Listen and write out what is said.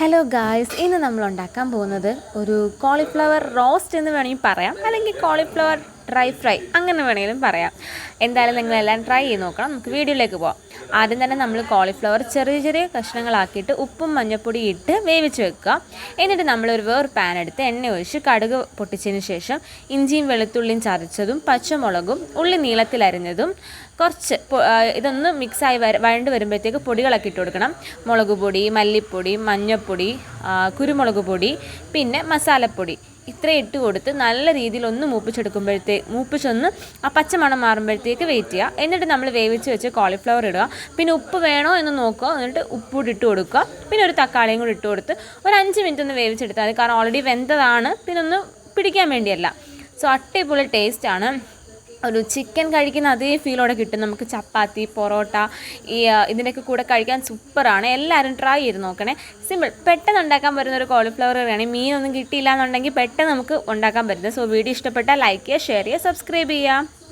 Hello guys, ഇന്ന് നമ്മൾ ഉണ്ടാക്കാൻ പോകുന്നത് ഒരു കോളിഫ്ലവർ റോസ്റ്റ് എന്ന് വേണമെങ്കിൽ പറയാം, അല്ലെങ്കിൽ കോളിഫ്ലവർ ഡ്രൈ ഫ്രൈ അങ്ങനെ വേണമെങ്കിലും പറയാം. എന്തായാലും നിങ്ങളെല്ലാം ട്രൈ ചെയ്ത് നോക്കണം. നമുക്ക് വീഡിയോയിലേക്ക് പോകാം. ആദ്യം തന്നെ നമ്മൾ കോളിഫ്ലവർ ചെറിയ ചെറിയ കഷ്ണങ്ങളാക്കിയിട്ട് ഉപ്പും മഞ്ഞൾപ്പൊടി ഇട്ട് വേവിച്ച് വെക്കുക. എന്നിട്ട് നമ്മളൊരു വേറെ പാൻ എടുത്ത് എണ്ണ ഒഴിച്ച് കടുക് പൊട്ടിച്ചതിന് ശേഷം ഇഞ്ചിയും വെളുത്തുള്ളിയും ചതച്ചതും പച്ചമുളകും ഉള്ളി നീളത്തിലരിഞ്ഞതും കുറച്ച് ഇതൊന്ന് മിക്സായി വഴണ്ട് വരുമ്പോഴത്തേക്ക് പൊടികളൊക്കെ ഇട്ട് കൊടുക്കണം. മുളക് പൊടി, മല്ലിപ്പൊടി, മഞ്ഞൾപ്പൊടി, കുരുമുളക് പൊടി, പിന്നെ മസാലപ്പൊടി ഇത്രയും ഇട്ട് കൊടുത്ത് നല്ല രീതിയിൽ ഒന്ന് മൂപ്പിച്ചൊന്ന് ആ പച്ചമണം മാറുമ്പോഴത്തേക്ക് വെയിറ്റ് ചെയ്യുക. എന്നിട്ട് നമ്മൾ വേവിച്ച് വെച്ച് കോളിഫ്ലവർ ഇടുക. പിന്നെ ഉപ്പ് വേണോ എന്ന് നോക്കുക. എന്നിട്ട് ഉപ്പൂടി ഇട്ട് കൊടുക്കുക. പിന്നെ ഒരു തക്കാളിയും കൂടി ഇട്ട് കൊടുത്ത് ഒരു 5 മിനിറ്റ് ഒന്ന് വേവിച്ചെടുത്താൽ മതി. കാരണം ഓൾറെഡി വെന്തതാണ്, പിന്നെ ഒന്ന് പിടിക്കാൻ വേണ്ടിയല്ല. സോ അടിപൊളി ടേസ്റ്റാണ്. ഒരു ചിക്കൻ കഴിക്കുന്ന അതേ ഫീലോടെ കിട്ടും. നമുക്ക് ചപ്പാത്തി, പൊറോട്ട ഇതിൻ്റെയൊക്കെ കൂടെ കഴിക്കാൻ സൂപ്പറാണ്. എല്ലാവരും ട്രൈ ചെയ്ത് നോക്കണേ. സിമ്പിൾ, പെട്ടെന്ന് ഉണ്ടാക്കാൻ പറ്റുന്ന ഒരു കോളിഫ്ലവർ കറിയാണ്. മീനൊന്നും കിട്ടിയില്ല എന്നുണ്ടെങ്കിൽ പെട്ടെന്ന് നമുക്ക് ഉണ്ടാക്കാൻ പറ്റുന്നത്. സോ വീഡിയോ ഇഷ്ടപ്പെട്ടാൽ ലൈക്ക് ചെയ്യുക, ഷെയർ ചെയ്യുക, സബ്സ്ക്രൈബ് ചെയ്യുക.